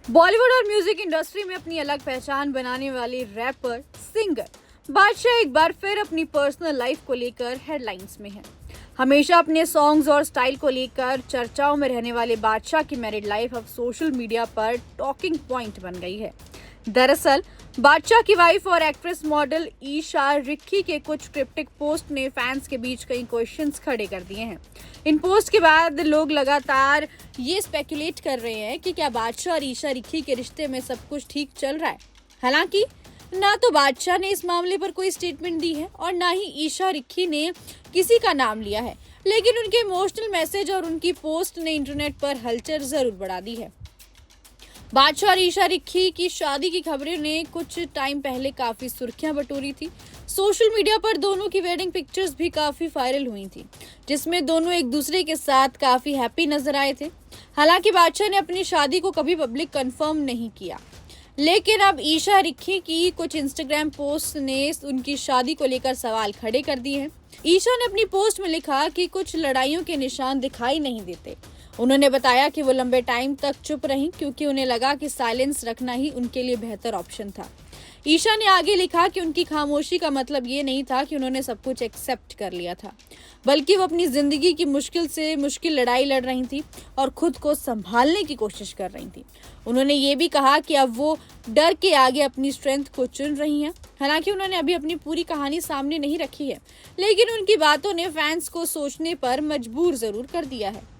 बॉलीवुड और music industry में अपनी अलग पहचान बनाने वाली रैपर सिंगर बादशाह एक बार फिर अपनी पर्सनल लाइफ को लेकर हेडलाइंस में है। हमेशा अपने सॉन्ग्स और स्टाइल को लेकर चर्चाओं में रहने वाले बादशाह की मैरिड लाइफ अब सोशल मीडिया पर टॉकिंग पॉइंट बन गई है। दरअसल बादशाह की वाइफ और एक्ट्रेस मॉडल ईशा रिक्की के कुछ क्रिप्टिक पोस्ट ने फैंस के बीच कई क्वेश्चंस खड़े कर दिए हैं। इन पोस्ट के बाद लोग लगातार ये स्पेकुलेट कर रहे हैं कि क्या बादशाह और ईशा रिक्की के रिश्ते में सब कुछ ठीक चल रहा है। हालांकि ना तो बादशाह ने इस मामले पर कोई स्टेटमेंट दी है और ना ही ईशा रिक्की ने किसी का नाम लिया है, लेकिन उनके इमोशनल मैसेज और उनकी पोस्ट ने इंटरनेट पर हलचल जरूर बढ़ा दी है। बादशाह और ईशा रिक्की की शादी की खबरें ने कुछ टाइम पहले काफी सुर्खियां बटोरी थी। सोशल मीडिया पर दोनों की वेडिंग पिक्चर्स भी काफी वायरल हुई थी, जिसमें दोनों एक दूसरे के साथ काफी हैप्पी नजर आए थे। हालांकि बादशाह ने अपनी शादी को कभी पब्लिक कंफर्म नहीं किया, लेकिन अब ईशा रिक्की की कुछ इंस्टाग्राम पोस्ट ने उनकी शादी को लेकर सवाल खड़े कर दिए हैं। ईशा ने अपनी पोस्ट में लिखा कि कुछ लड़ाइयों के निशान दिखाई नहीं देते। उन्होंने बताया कि वो लंबे टाइम तक चुप रहीं क्योंकि उन्हें लगा कि साइलेंस रखना ही उनके लिए बेहतर ऑप्शन था। ईशा ने आगे लिखा कि उनकी खामोशी का मतलब ये नहीं था कि उन्होंने सब कुछ एक्सेप्ट कर लिया था, बल्कि वो अपनी जिंदगी की मुश्किल से मुश्किल लड़ाई लड़ रही थी और खुद को संभालने की कोशिश कर रही थी। उन्होंने ये भी कहा कि अब वो डर के आगे अपनी स्ट्रेंथ को चुन रही हैं। हालांकि उन्होंने अभी अपनी पूरी कहानी सामने नहीं रखी है, लेकिन उनकी बातों ने फैंस को सोचने पर मजबूर जरूर कर दिया है।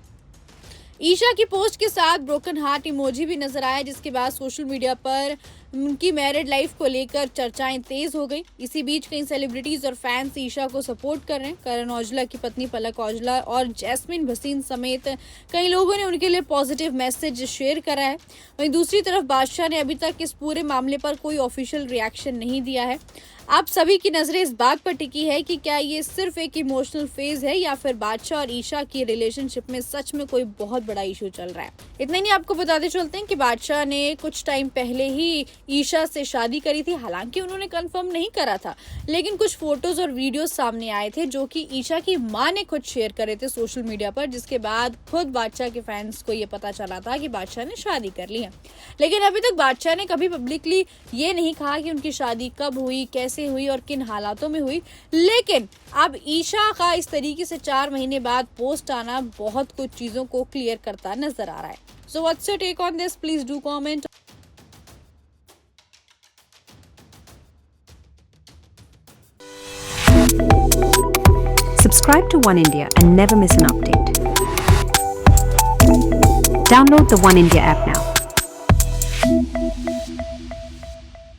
ईशा की पोस्ट के साथ ब्रोकन हार्ट इमोजी भी नजर आया, जिसके बाद सोशल मीडिया पर उनकी मैरिड लाइफ को लेकर चर्चाएं तेज हो गई। इसी बीच कई सेलिब्रिटीज और फैंस ईशा को सपोर्ट कर रहे हैं। करण औजला की पत्नी पलक औजला और जैस्मिन भसीन समेत कई लोगों ने उनके लिए पॉजिटिव मैसेज शेयर करा है। वहीं दूसरी तरफ बादशाह ने अभी तक इस पूरे मामले पर कोई ऑफिशियल रिएक्शन नहीं दिया है। आप सभी की नजरें इस बात पर टिकी है कि क्या ये सिर्फ एक इमोशनल फेज है या फिर बादशाह और ईशा की रिलेशनशिप में सच में कोई बहुत बड़ा इशू चल रहा है। इतना ही नहीं, आपको बताते चलते हैं कि बादशाह ने कुछ टाइम पहले ही ईशा से शादी करी थी। हालांकि उन्होंने कंफर्म नहीं करा था, लेकिन कुछ फोटोज और वीडियोस सामने आए थे जो कि ईशा की मां ने खुद शेयर करे थे सोशल मीडिया पर, जिसके बाद खुद बादशाह के फैंस को ये पता चला था कि बादशाह ने शादी कर ली है। लेकिन अभी तक बादशाह ने कभी पब्लिकली ये नहीं कहा कि उनकी शादी कब हुई, कैसे हुई और किन हालातों में हुई। लेकिन अब ईशा का इस तरीके से 4 महीने बाद पोस्ट आना बहुत कुछ चीजों को क्लियर करता नजर आ रहा है। So what's your take on this? Please do comment. Subscribe to One India and never miss an update. Download the One India app now.